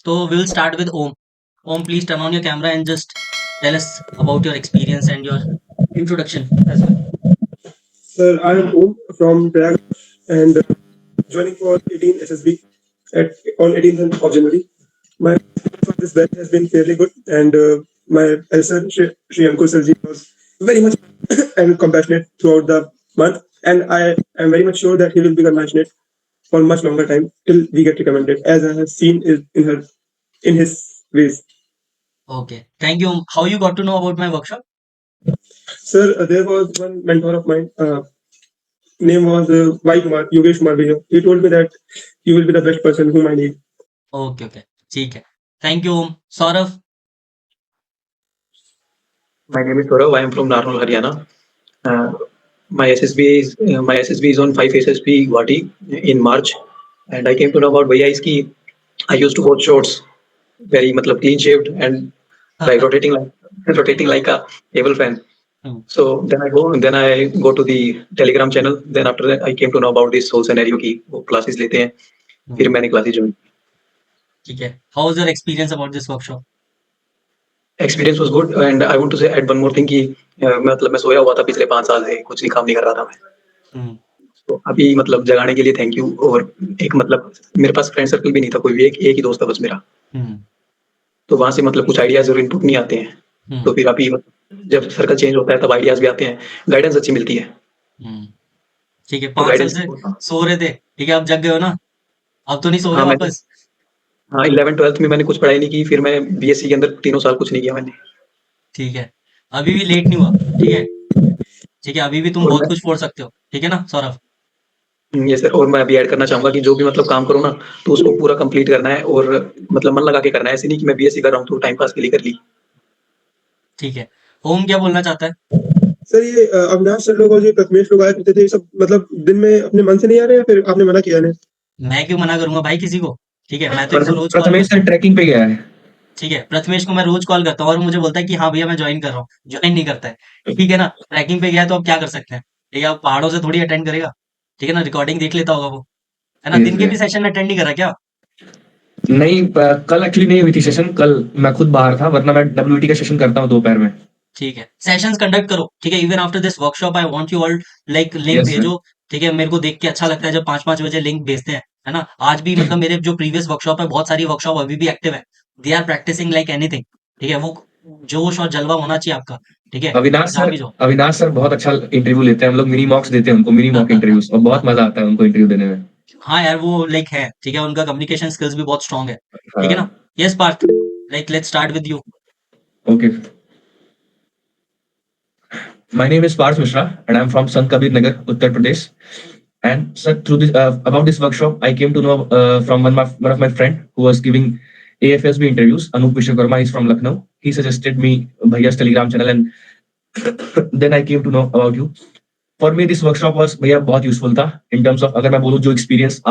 So we'll start with Om. Om, please turn on your camera and just tell us about your experience and your introduction as well. Sir, I am Om from Prayag and joining for 18 SSB at on 18th of January. My experience of this batch has been fairly good, and my elder Shri Ankur Sarji was very much and compassionate throughout the month, and I am very much sure that he will be compassionate for much longer time till we get recommended, as I have seen in his ways. Okay, thank you. Om. How you got to know about my workshop? Sir, there was one mentor of mine. Name was Y Kumar, Yogesh Kumar Vijay. He told me that you will be the best person whom I need. Okay, okay, ठीक है. Thank you, Om. Saurav. My name is Saurav. I am from Narnaul, Haryana. Uh, my SSB is on 5 SSB Guwahati in March, and I came to know about Bhaiya is ki I used to watch shorts, very matlab clean shaved and like rotating like a table fan. Hmm. So then I go to the Telegram channel. Then after that I came to know about this whole scenario की वो classes लेते हैं. फिर मैंने classes join. ठीक है. How was your experience about this workshop? Experience was good, and I want to say add one more thing कि मतलब मैं सोया हुआ था पिछले 5 साल से, कुछ भी काम नहीं कर रहा था मैं. Hmm. तो अभी मतलब जगाने के लिए थैंक यू. और एक मतलब मेरे पास फ्रेंड सर्कल भी नहीं था कोई भी, एक ही दोस्त था बस मेरा. Hmm. तो वहाँ से मतलब कुछ आइडियाज़ और इनपुट नहीं आते हैं. Hmm. तो फिर अभी जब सर्कल चेंज होता है तब आइडियाज़ भी आते हैं, गाइडेंस अच्छी मिलती है. Hmm. ठीक है. तो 5 साल गाइडेंस से सो रहे थे. ठीक है, अब जग गए हो ना? अब तो नहीं सोओगे हाँ, मैं वापस? हाँ 11th-12th में मैंने कुछ पढ़ाई नहीं की, फिर मैं बीएससी के अंदर तीनों साल कुछ नहीं किया मैंने. ठीक है. अभी भी लेट नहीं हुआ. ठीक है. ठीक है, अभी भी तुम और बहुत मैं कुछ फोड़ सकते हो. ठीक है ना, सौरभ? ये सर, और मैं अभी ऐड करना चाहूँगा कि जो भी मतलब काम करो ना, तो उसको पूरा कंप्लीट करना है और मतलब मन लगा के करना है. ऐसे नहीं कि मैं बीएससी कर रहा हूँ तो टाइम पास के लिए कर ली. ठीक है. ओम क्या बोलना चाहता है? सर, ये अविनाश सर लोग और ये प्रथमेश लोग आया करते थे, ये सब मतलब दिन में अपने मन से नहीं आ रहे, या फिर आपने मना किया इन्हें? मैं क्यों मना करूंगा भाई किसी को? ठीक है, मैं तो इनको रोज कॉल प्रथमेश करता सर हूँ. ट्रैकिंग पे गया है। ठीक है, प्रथमेश को मैं रोज कॉल करता हूँ और मुझे बोलता है कि हाँ भैया मैं ज्वाइन कर रहा हूँ. ज्वाइन नहीं करता है. ठीक है ना? ट्रैकिंग पे गया है तो अब क्या कर सकते हैं? ठीक है, अब पहाड़ों से थोड़ी अटेंड करेगा. ठीक है ना? रिकॉर्डिंग देख लेता होगा वो. है ना? दिन के भी सेशन अटेंड नहीं करा क्या? नहीं, कल एक्चुअली नहीं हुई थी सेशन. कल मैं खुद बाहर था, वरना मैं डब्ल्यूटी का सेशन करता हूँ दोपहर में. ठीक है, सेशंस कंडक्ट करो. ठीक है, even after this workshop I want you all like link yes sir. भेजो. ठीक है, मेरे को देख के अच्छा लगता है जब 5-5 बजे लिंक भेजते हैं. है ना? आज भी मतलब मेरे जो प्रीवियस वर्कशॉप है, बहुत सारी वर्कशॉप अभी भी एक्टिव है. They are practising like anything. ठीक है, वो जोश और जलवा होना चाहिए आपका. ठीक है, अविनाश जहाँ सर भी जाओ. अविनाश सर बहुत अच्छा इंटरव्यू लेते हैं. हम लोग मिनी मॉक्स देते हैं उनको, मिनी मॉक इंटरव्यूज, और बहुत मजा आता है उनको इंटरव्यू देने में. हाँ यार, वो लाइक है. ठीक है, उनका कम्युनिकेशन स्किल्स भी बहुत स्ट्रांग है. ठीक है ना? हाँ. Yes Partha, like let's start with you. Okay. My name is Parth Mishra and I'm from Sant Kabir Nagar, Uttar Pradesh. And sir, through this about this workshop, I came to know from one of my friend who was giving AFSB interviews. Anup Vishwakarma is from Lucknow. He suggested me Bhaiya's Telegram channel, and then I came to know about you. For me this workshop was भैया बहुत useful था. In terms of अगर मैं बोलूँ, जो experience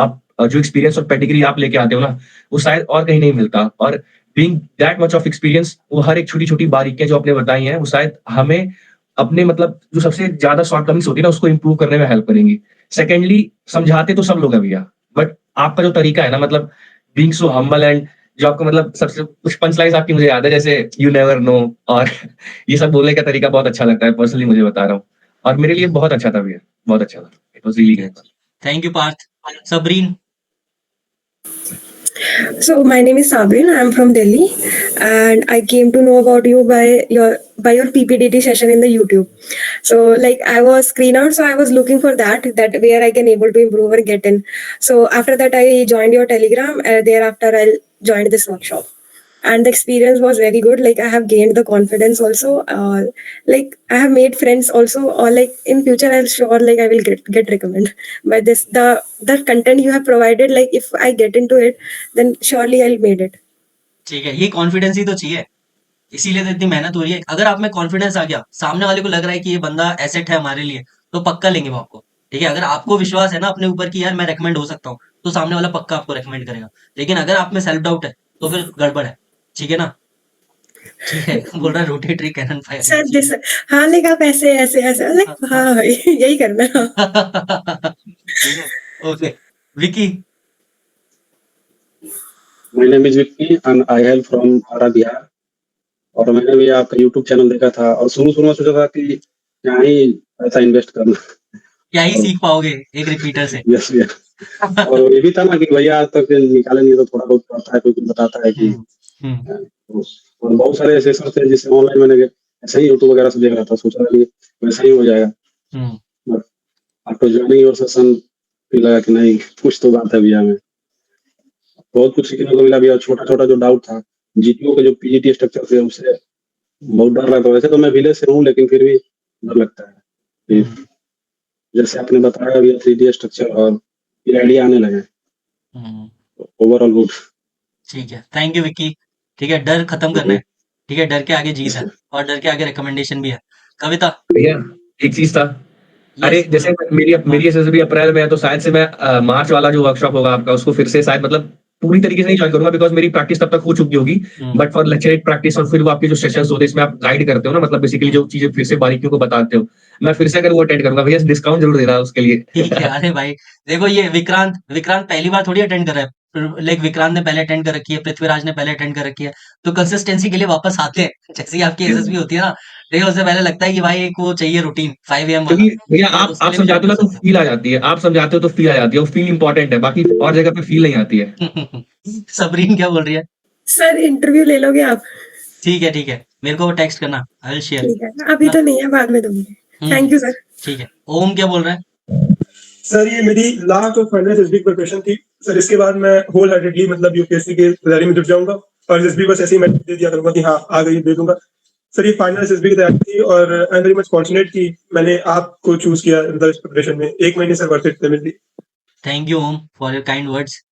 और pedigree आप लेके आते हो ना, वो शायद और कहीं नहीं मिलता. और being that much of experience, वो हर एक छोटी छोटी बारीकियां जो आपने बताई हैं, वो शायद हमें अपने मतलब जो सबसे ज्यादा शॉर्टकमिंग्स होती है ना, उसको इंप्रूव करने में हेल्प करेंगी. सेकेंडली, समझाते तो सब लोग है भैया, बट आपका जो तरीका है ना, मतलब बीइंग सो हम्बल, एंड जो आपका मतलब सबसे कुछ पंच लाइन्स आपकी मुझे याद है, जैसे यू नेवर नो, और ये सब बोलने का तरीका बहुत अच्छा लगता है. पर्सनली मुझे बता रहा हूँ, और मेरे लिए बहुत अच्छा था भैया, बहुत अच्छा था. इट वाज रियली ठीक है, great. Thank you Parth. Sabreen. So my name is Sabrin. I'm from Delhi, and I came to know about you by your PPDT session in the YouTube. So like I was screen out, so I was looking for that where I can able to improve or get in. So after that, I joined your Telegram. Thereafter, I joined this workshop, and the experience was very good. Like I have gained the confidence also. Like I have made friends also, or like in future I'm sure like I will get recommended by this the content you have provided. Like if I get into it, then surely I'll made it. ठीक है, ये confidence ही तो चाहिए. इसीलिए तो इतनी मेहनत हो रही है. अगर आप में कॉन्फिडेंस आ गया, सामने वाले को लग रहा है कि ये बंदा एसेट है हमारे लिए, तो पक्का लेंगे वो आपको. ठीक है, अगर आपको विश्वास है ना अपने ऊपर कि यार मैं रेकमेंड हो सकता हूँ, तो सामने वाला पक्का आपको रेकमेंड करेगा. लेकिन अगर आप में सेल्फ डाउट है, तो फिर गड़बड़ है. ठीक है ना? ठीक है. बोल रहा है rotatory cannon fire. Sir this हाँ लाइक आप ऐसे ऐसे ऐसे लाइक हाँ यही करना. ठीक है. Okay. Vicky. My name is Vicky and I hail from Arrah Bihar. और मैंने भी आपका यूट्यूब चैनल देखा था और शुरू में सोचा था कि यहाँ ही पैसा इन्वेस्ट करना। क्या ही और सीख पाओगे एक रिपीटर से। यस भैया, और ये भी था ना कि भैया आज तक निकाले नहीं तो थोड़ा बहुत पढ़ता है, कोई कुछ बताता है कि हम्म, हम्म, और बहुत सारे ऐसे सर थे जिससे ऑनलाइन मैंने ऐसे ही यूट्यूब वगैरह से देख रहा था, सोचा था कि वैसा ही हो जाएगा। Hmm, but after joining your session फिर लगा कि नहीं, कुछ तो बात है भैया में। बहुत कुछ सीखने को मिला भैया। छोटा छोटा जो डाउट था, जीपीओ के जो पीजीटी स्ट्रक्चर थे उससे बहुत डर रहा था। वैसे तो मैं विलेज से हूँ लेकिन फिर भी डर लगता है कि हम्म, जैसे आपने बताया अभी 3D स्ट्रक्चर और फिर आइडिया आने लगे। हम्म। Overall good. ठीक है, थैंक यू विक्की। ठीक है, डर खत्म करना है। ठीक है, डर के आगे जीत है और डर के आगे रिकमेंडेशन भी है। कविता। भैया एक चीज था, अरे यस जैसे बोलो। मेरी हाँ। मेरी एसएसबी अप्रैल में है, तो शायद से मैं मार्च वाला जो वर्कशॉप होगा आपका उसको फिर से शायद मतलब पूरी तरीके से नहीं ज्वाइन करूंगा, बिकॉज मेरी प्रैक्टिस तब तक हो चुकी होगी। हम्म, बट फॉर लेक्चर प्रैक्टिस और फिर वो आपके जो सेशंस होते हैं इसमें आप गाइड करते हो ना, मतलब बेसिकली जो चीजें फिर से बारीकियों को बताते हो, मैं फिर से अगर वो अटेंड करूंगा भैया, डिस्काउंट जरूर देना उसके लिए। ठीक है। अरे भाई देखो, ये विक्रांत विक्रांत पहली बार थोड़ी अटेंड कर रहा है। लाइक विक्रांत ने पहले अटेंड कर रखी है, पृथ्वीराज ने पहले अटेंड कर रखी है। तो कंसिस्टेंसी के लिए वापस आते हैं। जैसे ही आपकी एसएसबी होती है ना, देखो उससे पहले लगता है कि भाई एक वो चाहिए रूटीन 5 AM वाला। क्योंकि भैया तो आप उसके आप लिए भी समझाते ज्वाइन हो कर ना तो सकते फील आ जाती है, आप समझाते हो तो फील आ जाती है, वो फील इंपॉर्टेंट है, बाकी और जगह पे फील नहीं आती है। हो। सबरीन क्या बोल रही है? सर इंटरव्यू ले लोगे आप? ठीक है, मेरे को टेक्स्ट करना, आई विल शेयर। ठीक है, अभी ना। तो नहीं है, बाद में दूंगी। हम्म। Thank you sir. ठीक है, ओम क्या बोल रहा है? सर ये मेरी लास्ट और फाइनल एसएसबी प्रिपरेशन थी सर। इसके बाद मैं होल हार्टेडली मतलब यूपीएससी की तैयारी में जुट जाऊंगा और एसएसबी बस ऐसे ही मैं दे दिया करूंगा कि हाँ आ गई, दे दूंगा। सर ये फाइनल एसएसबी की तैयारी थी और I am very much fortunate कि मैंने आपको चूज किया मतलब इस प्रिपरेशन में। 1 महीने सर वर्थ इट थे मेरे लिए। Thank you Om for your kind words.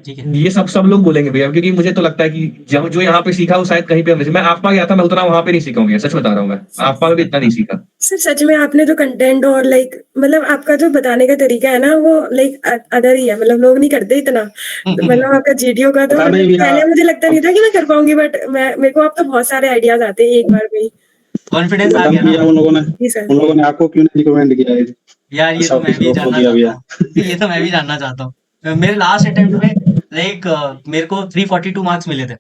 ठीक है। एंड ये सब लोग बोलेंगे भैया, क्योंकि मुझे तो लगता है कि जब जो यहाँ पे सीखा वो शायद कहीं पे नहीं। मैं आपा गया था, मैं उतना वहां पे नहीं सीखा हूँ भैया, सच बता रहा हूँ, मैं आपा में भी इतना नहीं सीखा। सर सच में आपने जो कंटेंट और लाइक मतलब आपका जो बताने का तरीका है ना, वो लाइक अदर ही है। मतलब लोग नहीं करते इतना। मतलब आपका जीडीओ का तो पता नहीं मतलब भैया, पहले मुझे लगता नहीं अब था कि मैं कर पाऊंगी, बट मैं मेरे को अब तो बहुत सारे आइडियाज आते हैं एक बार में ही। कॉन्फिडेंस आ पता गया नहीं ना। भैया जी सर। उन लोगों ने आपको क्यों नहीं रिकमेंड किया है। यार ये ऐसा तो मैं ऑफिस भी लॉक हो जानना गया चाहता भैया। हूँ। ये तो मैं भी जानना चाहता हूँ। मेरे लास्ट अटेम्प्ट में लाइक मेरे को 342 मार्क्स मिले थे।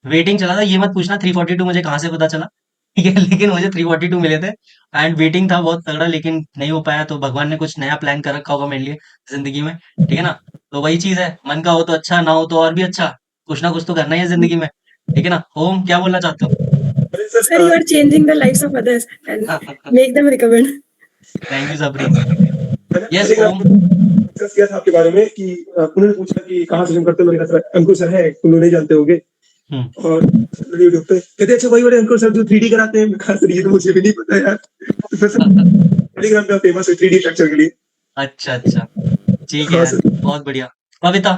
वेटिंग चला था, ये मत पूछना 342 मुझे कहाँ से पता चला। ठीक है, लेकिन मुझे 342 मिले थे। एंड वेटिंग था बहुत तगड़ा, लेकिन नहीं हो पाया। तो भगवान ने कुछ नया प्लान कर रखा होगा मेरे लिए जिंदगी में। ठीक है ना। तो वही चीज है, मन का हो तो अच्छा, ना हो तो और भी अच्छा। कुछ ना कुछ तो करना ही है जिंदगी में। ठीक है ना। ओम क्या बोलना चाहते अरे sir you are changing the lifes of others and हो? Make them recommend. Thank you Sabreen. Yes मैंने ओम। डिस्कस किया था आपके बारे में कि उन्होंने पूछा कि कहाँ से करते हो। मैंने कहा सर अंकुर सर है, तुम लोग नहीं जानते होगे। हम्म, और यूट्यूब पे कहते अच्छा वही वाले अंकुर सर जो 3D कराते हैं। मैं कहा सर ये तो मुझे भी नहीं पता यार। तो फिर सर टेलीग्राम पे फेमस है 3D स्ट्रक्चर के लिए। अच्छा अच्छा। ठीक है हाँ यार, सर। बहुत बढ़िया। कविता।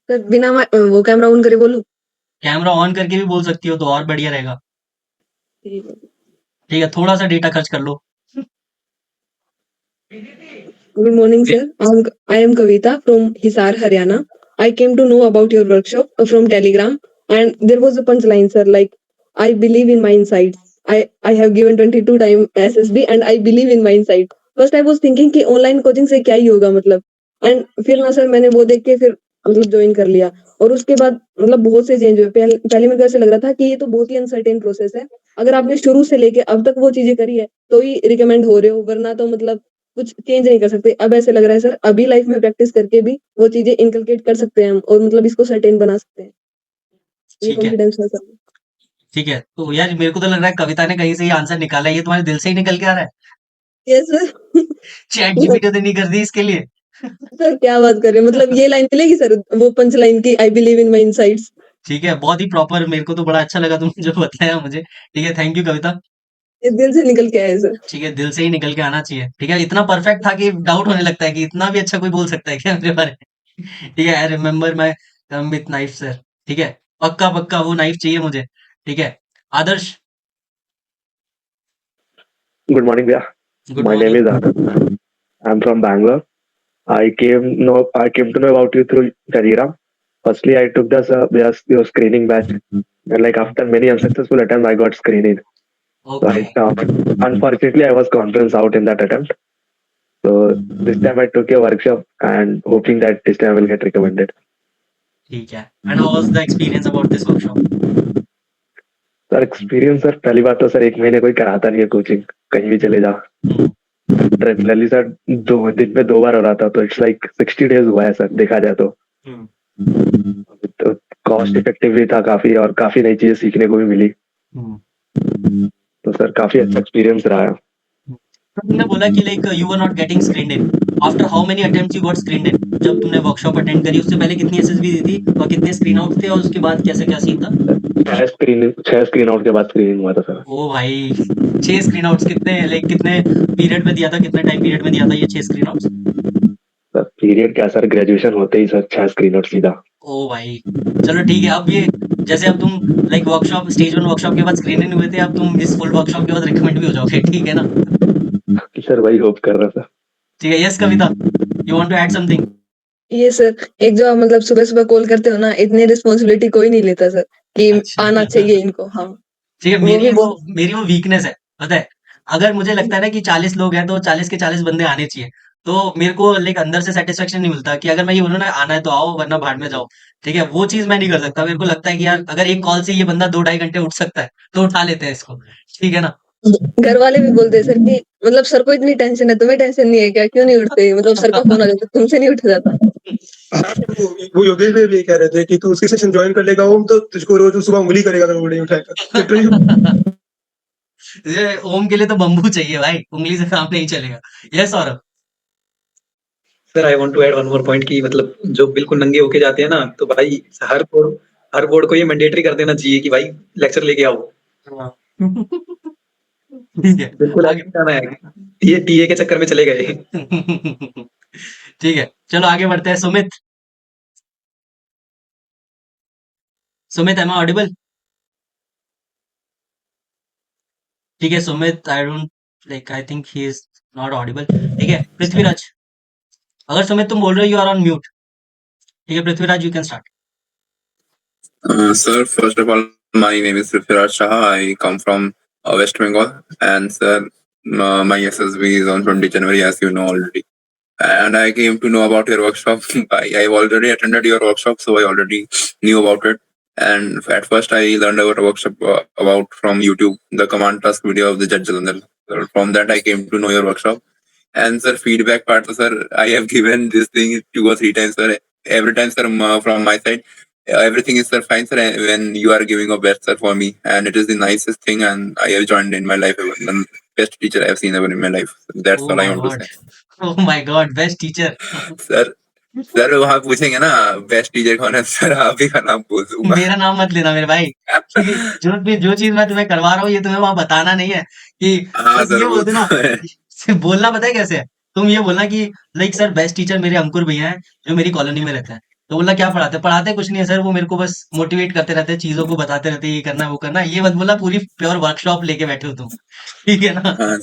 सर बिना वो कैमरा ऑन करे बोलूं? कैमरा ऑन करके भी बोल सकती हो तो और बढ़िया रहेगा। ठीक है। ठीक है, थोड़ा सा डेटा खर्च कर लो। Good morning, sir. I am Kavita from Hisar, Haryana. I came to know about your workshop from Telegram, and there was a punchline, sir. Like, I believe in my insights. I have given 22 time SSB, and I believe in my insight. First, I was thinking कि online coaching से क्या ही होगा मतलब, and फिर ना sir मैंने वो देख के फिर मतलब ज्वाइन कर लिया। और उसके बाद मतलब बहुत से चेंज हुए। पहले मेरे को ऐसे लग रहा था कि ये तो बहुत ही अनसर्टेन प्रोसेस है। अगर आपने शुरू से लेके अब तक वो चीजें करी है तो ही रिकमेंड हो रहे हो, वरना तो मतलब कुछ चेंज नहीं कर सकते। अब ऐसे लग रहा है सर अभी लाइफ में प्रैक्टिस करके भी वो चीजें इनकलकेट कर सकते हैं हम, और मतलब इसको सर्टेन बना सकते हैं। ये ठीक है। कॉन्फिडेंस है सर। ठीक है, तो यार मेरे को तो लग रहा है कविता ने कहीं से ये आंसर निकाला है। ये तुम्हारे दिल से ही निकल के आ रहा है। Yes sir. चैट जीपीटी तो नहीं कर दी इसके लिए। सर क्या बात कर रहे हैं, मतलब ये लाइन मिलेगी सर, वो पंच लाइन की, I believe in my insights. ठीक है, बहुत ही प्रॉपर। मेरे को तो बड़ा अच्छा लगा तुमने जो बताया मुझे। ठीक है, थैंक यू कविता। ये दिल से निकल के आया सर। ठीक है, दिल से ही निकल के आना चाहिए। ठीक है, इतना परफेक्ट था कि डाउट होने लगता है कि इतना भी अच्छा कोई बोल सकता है क्या मेरे बारे में। ठीक है, I remember my come with knife sir. ठीक है, पक्का पक्का वो नाइफ चाहिए मुझे। ठीक है। आदर्श। Good morning, Via. Good My name morning. is Anand. I'm from Bangalore. I came to know about you through Telegram. Firstly, I took your screening batch, and like after many unsuccessful attempts, I got screened. So okay. unfortunately, I was conference out in that attempt. So this time I took a workshop and hoping that this time I will get recommended. ठीक है। And how was the experience about this workshop? Sir experience sir पहली बात तो sir 1 महीने कोई कराता नहीं है कोचिंग, कहीं भी चले जाओ। रेगुलरली सर 2 दिन में 2 बार हो रहा था, तो इट्स लाइक 60 डेज हुआ है सर देखा जाए तो। तो कॉस्ट इफेक्टिव भी था काफी, और काफी नई चीजें सीखने को भी मिली। तो सर काफी अच्छा एक्सपीरियंस रहा है। तो तुमने बोला कि like you were not getting screened in, after how many attempts you got screened in? जब तुमने वर्कशॉप अटेंड करी उससे पहले कितनी एसएसबी दी थी और कितने स्क्रीन आउट थे और उसके बाद कैसे क्या सीन था? 6 स्क्रीन आउट के बाद स्क्रीनिंग हुआ था सर। ओ भाई, 6 स्क्रीन आउट्स कितने लाइक कितने पीरियड में दिया था, कितने टाइम पीरियड में दिया था ये 6 स्क्रीन आउट्स? सर पीरियड क्या सर, ग्रेजुएशन होते ही सर 6 स्क्रीन आउट सीधा। ओ भाई, चलो ठीक है। अब ये जैसे अब तुम लाइक वर्कशॉप स्टेज 1 वर्कशॉप के बाद स्क्रीन इन हुए थे, अब तुम इस फुल वर्कशॉप के बाद रिकमेंड भी हो जाओगे, ठीक है ना? सर वही होप कर रहा था। ठीक है। Yes Kavita, you want to add something? ये सर, एक जो आप मतलब सुबह सुबह कॉल करते हो ना, इतनी रिस्पॉन्सिबिलिटी कोई नहीं लेता सर कि अच्छा। आना चाहिए इनको। हाँ, ठीक है। वो भी मेरी वो वीकनेस है, पता है? अगर मुझे लगता है ना कि 40 लोग हैं तो 40 के 40 बंदे आने चाहिए, तो मेरे को लाइक अंदर से सेटिस्फेक्शन नहीं मिलता कि अगर मैं ये बोलूँ ना आना है तो आओ वरना भाड़ में जाओ। ठीक है, वो चीज मैं नहीं कर सकता। मेरे को लगता है कि यार अगर एक कॉल से ये बंदा 2 ढाई घंटे उठ सकता है तो उठा लेते हैं इसको, ठीक है ना? घर वाले भी बोलते हैं सर कि मतलब सर को इतनी टेंशन है, तुम्हें टेंशन नहीं है क्या, क्यों नहीं उठते? मतलब सर का फोन आ जाता, तुमसे नहीं उठा जाता। हाँ, तो वो योगेश भाई भी कह रहे थे कि तू उसकी सेशन ज्वाइन कर लेगा ओम, तो तुझको रोज सुबह उंगली करेगा तो उंगली उठाएगा लिटरली। ये ओम के लिए तो बम्बू चाहिए भाई, उंगली से काम नहीं चलेगा। Yes Saurabh. Sir I want to add one more point कि मतलब जो बिल्कुल नंगे होके जाते हैं ना, तो भाई हर बोर्ड को ये मैंडेटरी कर देना चाहिए कि भाई लेक्चर लेके आओ। हाँ। ठीक है। बिल्कुल ऐसे आगे। नहीं जाना है, ये टीए के चक्कर में चले गए। ठीक है, चलो आगे बढ़ते हैं। Sumit, Sumit M I Audible? ठीक है Sumit, I don't like, I think he is not Audible. ठीक है, पृथ्वीराज, अगर सुमित तुम बोल रहे हो यू आर ऑन म्यूट। ठीक है Prithviraj, you can start. Sir, first of all, my name is Prithviraj Shah. I come from West Bengal, and sir, my SSB is on 20 January, as you know already. And I came to know about your workshop. I've already attended your workshop, so I already knew about it. And at first, I learned about a workshop about from YouTube, the command task video of the Judge Jalandhar. So from that, I came to know your workshop. And sir, feedback part, sir, I have given this thing 2 or 3 times, sir. Every time, sir, from my side, everything is sir fine, sir. When you are giving a best, sir, for me, and it is the nicest thing, and I have joined in my life. The best teacher I have seen ever in my life. That's O all I my want to God, say. Oh my God, best teacher. Sir sir वहाँ पूछेंगे ना best teacher कौन है, sir आप ही का नाम बोल दूंगा। मेरा नाम मत लेना मेरे भाई, क्योंकि जो चीज मैं तुम्हें करवा रहा हूँ ये तुम्हें वहां बताना नहीं है कि हाँ बस सर, ये वो बोल देना। तो है। सिर्फ बोलना पता है कैसे है? तुम ये बोलना कि लाइक सर बेस्ट टीचर मेरे अंकुर भैया हैं जो मेरी कॉलोनी में रहते हैं। तो बोलना क्या पढ़ाते हैं? पढ़ाते कुछ नहीं है सर, वो मेरे को बस मोटिवेट करते रहते हैं, चीजों को बताते रहते हैं, ये करना वो करना। ये मत बोलना पूरी प्योर वर्कशॉप लेके बैठे हो तुम, ठीक है ना? हाँ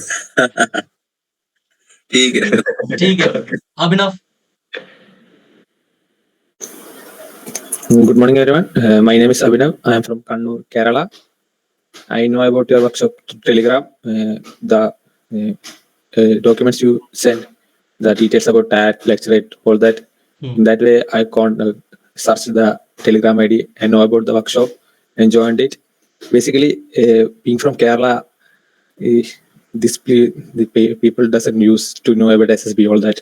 ठीक है। ठीक है, अभिनव। Good morning, everyone. My name is Abhinav. I am from Kannur, Kerala. I know about your workshop Telegram, the documents you sent, the details about that, lecturate, all that. In that way, I search the Telegram ID and know about the workshop and joined it. Basically, being from Kerala, the people doesn't used to know about SSB, all that.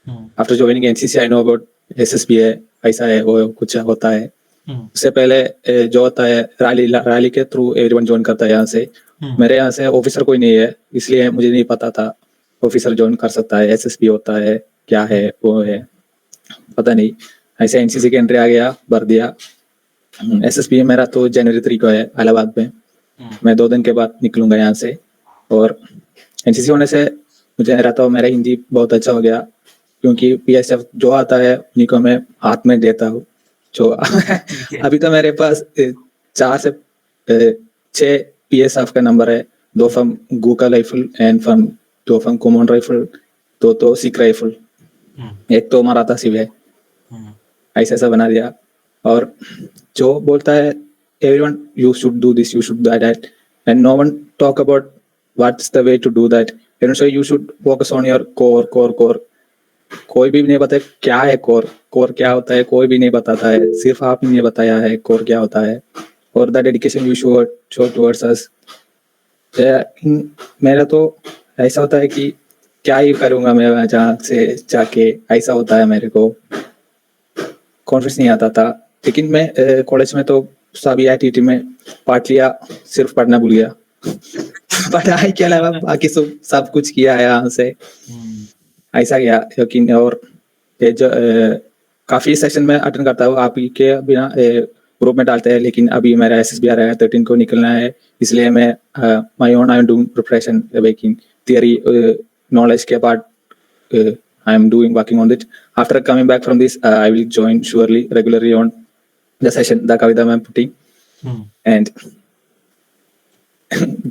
After joining NCC I know about SSB है, ऐसा है वो कुछ होता है। उससे पहले जो होता है रैली के थ्रू एवरीवन ज्वाइन करता है यहाँ से। मेरे यहाँ से ऑफिसर कोई नहीं है, इसलिए मुझे नहीं पता था ऑफिसर ज्वाइन कर सकता है, एसएसबी होता है क्या है वो है पता नहीं। ऐसे एनसीसी के एंट्री आ गया, भर दिया। एसएसबी मेरा तो जनवरी 3 को है इलाहाबाद में। मैं 2 दिन के बाद निकलूंगा यहाँ से। और एनसीसी होने से मुझे रहता हो मेरा हिंदी बहुत अच्छा हो गया, क्योंकि पीएसएफ जो आता है उन्हीं को मैं हाथ में देता हूँ। जो अभी तो मेरे पास 4 से 6 पीएसएफ का नंबर है, 2 फ्रॉम गूका rifle and from 2 from common rifle, 2 तो सिख राइफल, एक तो मराठा सिव है। ऐसा ऐसा बना दिया। और जो बोलता है everyone you should do this, you should do that, and no one talk about what's the way to do that. And so you should focus on your core. कोई भी नहीं बताया क्या है कोर, कोर क्या होता है कोई भी नहीं बताता है, सिर्फ आपने ये बताया है कोर क्या होता है और the dedication you show towards अस। मेरा तो ऐसा होता है कि क्या ही करूंगा मैं वहाँ जहाँ से जाके, ऐसा होता है मेरे को कॉन्फिडेंस नहीं आता था। लेकिन मैं कॉलेज में तो सभी एक्टिविटी में पार्ट लिया, सिर्फ पढ़ना भूल गया। पढ़ाई के अलावा बाकी सब कुछ किया है यहाँ से, ऐसा गया। लेकिन और ये जो काफी सेशन में अटेंड करता हूँ, आप ही के बिना ग्रुप में डालते हैं। लेकिन अभी मेरा SSB आ रहा है, 13 को निकलना है, इसलिए मैं my own I am doing preparation, making theory knowledge के part I am doing working on it. After coming back from this, I will join surely regularly on the session the Kavita ma'am putting. And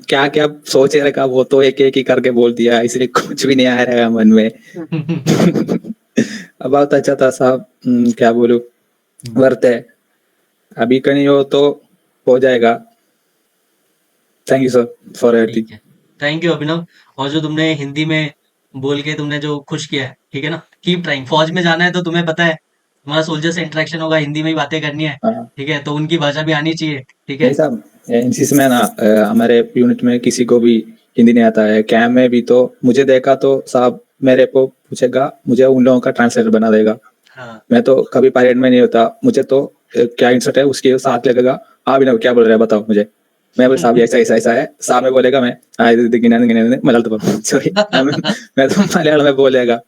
क्या क्या सोच रखा वो तो एक एक ही करके बोल दिया, इसलिए कुछ भी नहीं आ रहा है मन में। अब बहुत अच्छा था साहब, क्या बोलूं, वर्थ है। अभी का नहीं हो तो हो जाएगा। Thank you sir for everything. Thank you Abhinav. और जो तुमने हिंदी में बोल के तुमने जो खुश किया है, ठीक है ना, कीप ट्राइंग। फौज में जाना है तो तुम्हें पता है तुम्हारा सोल्जर से इंटरेक्शन होगा, हिंदी में ही बातें करनी है, ठीक है, तो उनकी भाषा भी आनी चाहिए, ठीक है। साहब एनसीसी में ना हमारे यूनिट में किसी को भी हिंदी नहीं आता है, कैंप में भी तो मुझे देखा तो साहब मेरे को पूछेगा, मुझे उन लोगों का ट्रांसलेटर बना देगा। हाँ। मैं तो कभी परेड में नहीं होता, मुझे तो क्या इंसर्ट है उसके साथ लगेगा, आप भी ना क्या बोल रहे हैं बताओ मुझे। मैं बोल साहब ऐसा ऐसा ऐसा है, साहब में बोलेगा मैं मलयालम सॉरी मैं तो मलयालम में बोलेगा।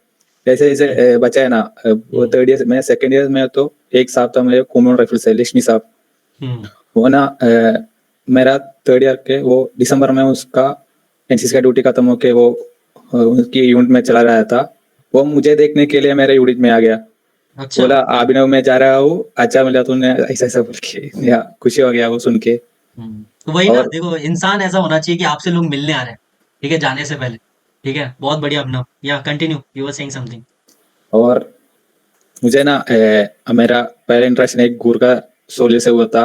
जैसे जैसे बच्चा है ना, वो थर्ड ईयर मैं सेकंड ईयर में तो एक साहब था मेरे कॉमन राइफल से, लक्ष्मी साहब। वो ना मेरा थर्ड ईयर के वो दिसंबर में उसका एनसीसी का ड्यूटी खत्म होके वो उनकी यूनिट में चला रहा था। वो मुझे देखने के लिए मेरे यूनिट में आ गया। अच्छा। बोला अभिनव मैं जा रहा हूँ, अच्छा मिला तूने, ऐसा ऐसा बोल के या खुशी हो गया वो सुन के। तो वही ना, और देखो इंसान ऐसा होना चाहिए कि आपसे लोग मिलने आ रहे हैं, ठीक है, जाने से पहले, ठीक है। बहुत बढ़िया अभिनव। या continue, you were saying something. और मुझे ना मेरा पहला इंटरेक्शन एक गुरगा सोल्जर से हुआ था।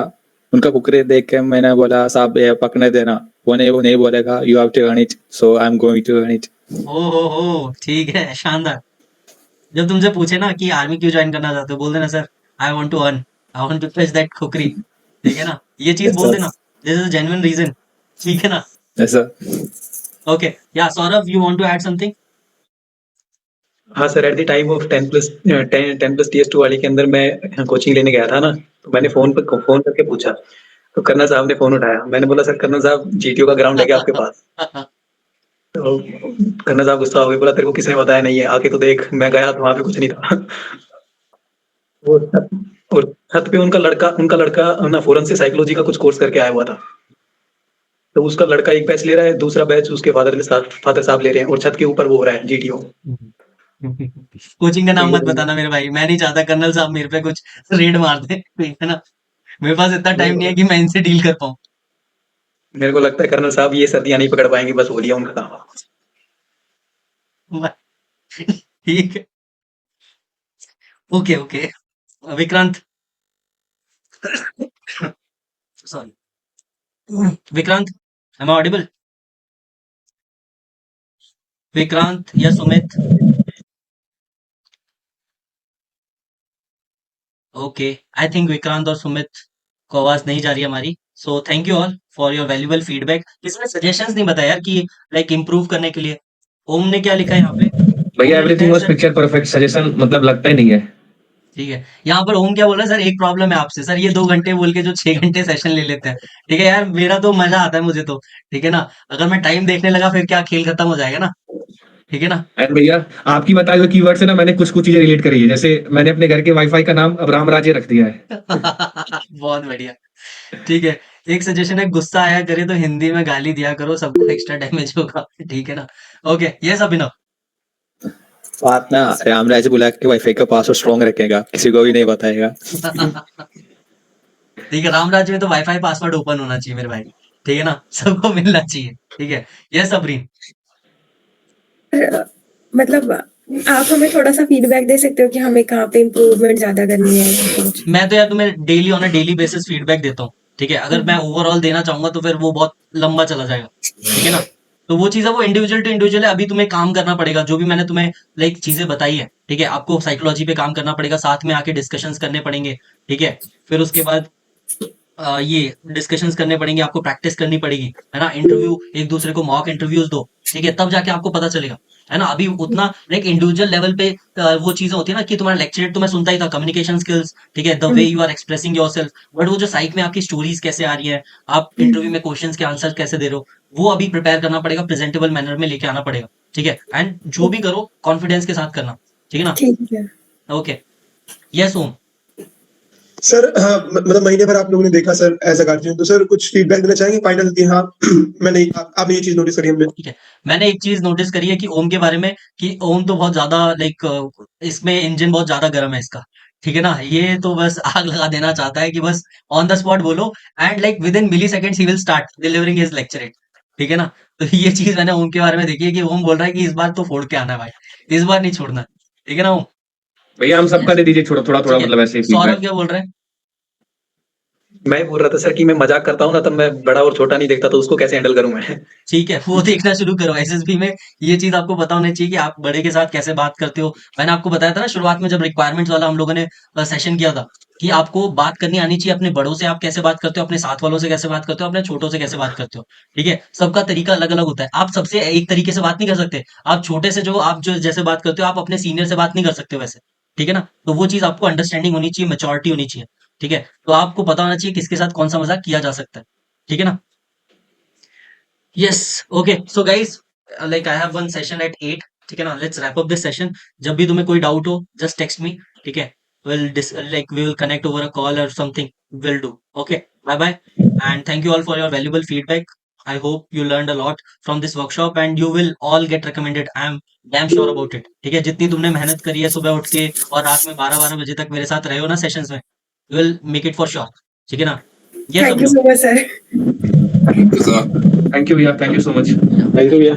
उनका कुकरे देख के मैंने बोला साहब ये पकड़ने देना, वो नहीं बोलेगा, you have to earn it, so I am going to earn it. हो ठीक है, शानदार। जब तुमसे पूछे ना कि आर्मी क्यों ज्वाइन करना चाहते हो, बोल देना sir I want to earn, I want to fetch that khukri, ठीक है ना, ये चीज बोल देना, दिस इज जेन्युइन रीजन, ठीक है ना। ऐसा ओके, या Saurabh, you want to add something? हाँ sir, at the time of 10+ TS2 वाली के अंदर मैं कोचिंग लेने गया था ना, तो मैंने फोन करके पूछा, तो कर्नल साहब ने फोन उठाया। मैंने बोला सर कर्नल साहब GTO का ग्राउंड है क्या आपके पास? तो कर्नल साहब गुस्सा हो गए, बोला तेरे को किसने बताया नहीं है, आके तो देख। मैं गया तो वहां पे कुछ नहीं था। और छत पे उनका लड़का ना फॉरेन से साइकोलॉजी का कुछ कोर्स करके आया हुआ था। तो उसका लड़का एक बैच ले रहा है, दूसरा बैच उसके फादर साहब ले रहे हैं, और छत के ऊपर वो हो रहा है GTO। कोचिंग का नाम मत बताना मेरे भाई, मैं नहीं चाहता कर्नल साहब मेरे पे कुछ रेड मार दे, ठीक है ना। मेरे पास इतना टाइम नहीं है कि मैं इनसे डील कर पाऊँ। मेरे को लगता है कर्नल साहब ये सर्दियां नहीं पकड़ पाएंगे, बस हो लिया उनका काम। ठीक है, okay okay. Vikrant, sorry, Vikrant, am I audible? Vikrant या Sumit? Okay, I think Vikrant और सुमित को आवाज नहीं जा रही है हमारी। So thank you all for your valuable feedback. इसमें सजेशंस नहीं बताया यार कि लाइक इम्प्रूव करने के लिए। ओम ने क्या लिखा है यहाँ पे? भैया ओम लिखा एवरीथिंग है was sir, picture perfect, suggestion मतलब लगता ही नहीं है। ठीक है। यहाँ पर ओम क्या बोल रहा है, सर एक प्रॉब्लम है आपसे, सर ये 2 घंटे बोल के जो 6 घंटे सेशन ले लेते हैं, ठीक है यार, मेरा तो मजा आता है मुझे तो, ठीक है ना। अगर मैं टाइम देखने लगा फिर क्या खेल खत्म हो जाएगा ना, ठीक है ना। एंड भैया आपकी बताए हुए कीवर्ड से ना मैंने कुछ कुछ चीजें रिलेट करी है, जैसे मैंने अपने घर के वाईफाई का नाम अब राम राज्य रख दिया है। बहुत बढ़िया, ठीक है। एक सजेशन है, गुस्सा आया करे तो हिंदी में गाली दिया करो, सबको एक्स्ट्रा डैमेज होगा, ठीक है ना। ओके, यस अभिनव। बात ना रामराज बुला के वाईफाई का पासवर्ड स्ट्रॉन्ग रखेगा, किसी को भी नहीं बताएगा। ठीक है, रामराज में तो वाईफाई पासवर्ड ओपन होना चाहिए मेरे भाई, ठीक है ना, सबको मिलना चाहिए, ठीक है। यस अबरीन। मतलब आप हमें थोड़ा सा फीडबैक दे सकते हो कि हमें कहाँ पे इम्प्रूवमेंट ज्यादा करनी है या कुछ? मैं तो यार तुम्हें daily on a daily basis feedback देता हूँ, ठीक है। अगर मैं ओवरऑल देना चाहूंगा तो फिर वो बहुत लंबा चला जाएगा, ठीक है ना। तो वो चीज़ है, वो इंडिविजुअल टू इंडिविजुअल है। अभी तुम्हें काम करना पड़ेगा, जो भी मैंने तुम्हें लाइक चीज़ें बताई है, ठीक है? आपको साइकोलॉजी पे काम करना पड़ेगा, साथ में आके डिस्कशंस करने पड़ेंगे, ठीक है? फिर उसके बाद ये डिस्कशंस करने पड़ेंगे, आपको प्रैक्टिस करनी पड़ेगी, है ना? इंटरव्यू एक दूसरे को मॉक इंटरव्यूज दो, ठीक है? तब जाके आपको पता चलेगा, है ना? अभी उतना लाइक इंडिविजुअल लेवल पे वो चीजें होती है ना कि तुम्हारा लेक्चरेट तो मैं सुनता ही था, कम्युनिकेशन स्किल्स, ठीक है, the way you are expressing yourself, but वो जो साइड में आपकी स्टोरीज कैसे आ रही है, आप इंटरव्यू में क्वेश्चंस के आंसर कैसे दे रहे हो, वो अभी प्रिपेयर करना पड़ेगा, प्रेजेंटेबल मैनर में लेके आना पड़ेगा, ठीक है? एंड जो भी करो कॉन्फिडेंस के साथ करना, ठीक है ना? ठीक है। ओके, यस ओम। सर हाँ, मतलब महीने भर आप लोगों ने देखा सर एज अ गार्जियन, तो सर कुछ फीडबैक देना चाहेंगे फाइनल कि हाँ मैंने आपने ये चीज नोटिस करी हमने। ठीक है, मैंने एक चीज नोटिस करी है कि ओम के बारे में, कि ओम तो बहुत ज्यादा लाइक इसमें इंजन बहुत ज्यादा गर्म है इसका, ठीक है ना? ये तो बस आग लगा देना चाहता है कि बस ऑन द स्पॉट बोलो, and like with in milli seconds he will start delivering his lecturette, ठीक है ना? तो ये चीज मैंने ओम के बारे में देखी है कि ओम बोल रहा है कि इस बार तो फोड़ के आना है भाई, इस बार नहीं छोड़ना, ठीक है ना ओम? भैया हम सबका दे दीजिए थोड़ा थोड़ा थोड़ा, ठीक है, मतलब ऐसे ही सौरभ feedback। क्या बोल रहे हैं? मैं बोल रहा था सर कि मैं मजाक करता हूँ ना, तब मैं बड़ा और छोटा नहीं देखता, तो उसको कैसे हैंडल करूं मैं। ठीक है, वो देखना शुरू करो एसएसबी में। ये चीज आपको पता होनी चाहिए कि आप बड़े के साथ कैसे बात करते हो। मैंने आपको बताया था ना शुरुआत में, जब रिक्वायरमेंट्स वाला हम लोगों ने सेशन किया था, कि आपको बात करनी आनी चाहिए, अपने बड़ों से आप कैसे बात करते हो, अपने साथ वालों से कैसे बात करते हो, अपने छोटों से कैसे बात करते हो, ठीक है? सबका तरीका अलग अलग होता है, आप सबसे एक तरीके से बात नहीं कर सकते। आप छोटे से जो आप जो जैसे बात करते हो, आप अपने सीनियर से बात नहीं कर सकते वैसे, ठीक है ना? तो वो चीज आपको अंडरस्टैंडिंग होनी चाहिए, मेच्योरिटी होनी चाहिए, ठीक है? तो आपको पता होना चाहिए किसके साथ कौन सा मजाक किया जा सकता है, ठीक है ना? Yes. Okay. So guys, like I have one session at 8. ठीक है ना? Let's wrap up this session. जब भी तुम्हें कोई डाउट हो, just text me. ठीक है? We will connect over a call or something. Will do. Okay. Bye bye. And thank you all for your valuable feedback. I hope you learned a lot from this workshop and you will all get recommended. I am damn sure about it. ठीक है? जितनी तुमने मेहनत करी है सुबह उठ के और रात में 12-12 बजे तक मेरे साथ रहे हो ना सेशंस में, you will make it for sure. ठीक है ना? Yes, Thank you Abhinav. so much, sir. Thank you, sir. Thank you भैया, thank you so much. Thank you भैया।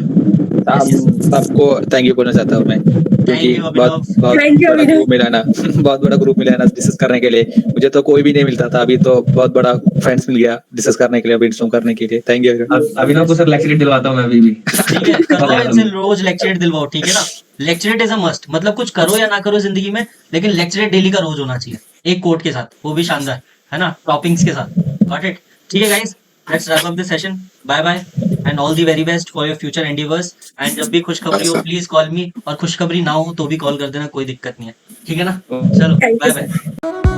सबको थैंक यू बोलना चाहता हूँ मैं, क्योंकि you, बहुत Abhinav. बहुत Thank you, बड़ा Abhinav. ग्रुप मिला है ना बहुत बड़ा ग्रुप मिला है ना डिस्कस करने के लिए। मुझे तो कोई भी नहीं मिलता था, अभी तो बहुत बड़ा फ्रेंड्स मिल गया डिस्कस करने के लिए, ब्रेनस्टॉर्म करने के लिए। Thank you. अभिनव को सर लेक्चरेट दिलवाता हूँ मैं अभी भी। ठीक है, करवाओ इनसे रोज लेक्चरेट दिलवाओ, ठीक है ना? लेक्चरेट इज अ मस्ट, मतलब कुछ करो या ना करो जिंदगी में, लेकिन लेक्चरेट डेली का रोज होना चाहिए, एक कोट के साथ, वो भी शानदार, है ना? टॉपिंग्स के साथ। Got it? ठीक है guys, let's wrap up this session. Bye bye and all the very best for your future endeavours. And जब भी खुशखबरी हो Sir. प्लीज कॉल मी, और खुशखबरी ना हो तो भी कॉल कर देना, कोई दिक्कत नहीं है, ठीक है ना? चलो Thank bye you, bye. sir.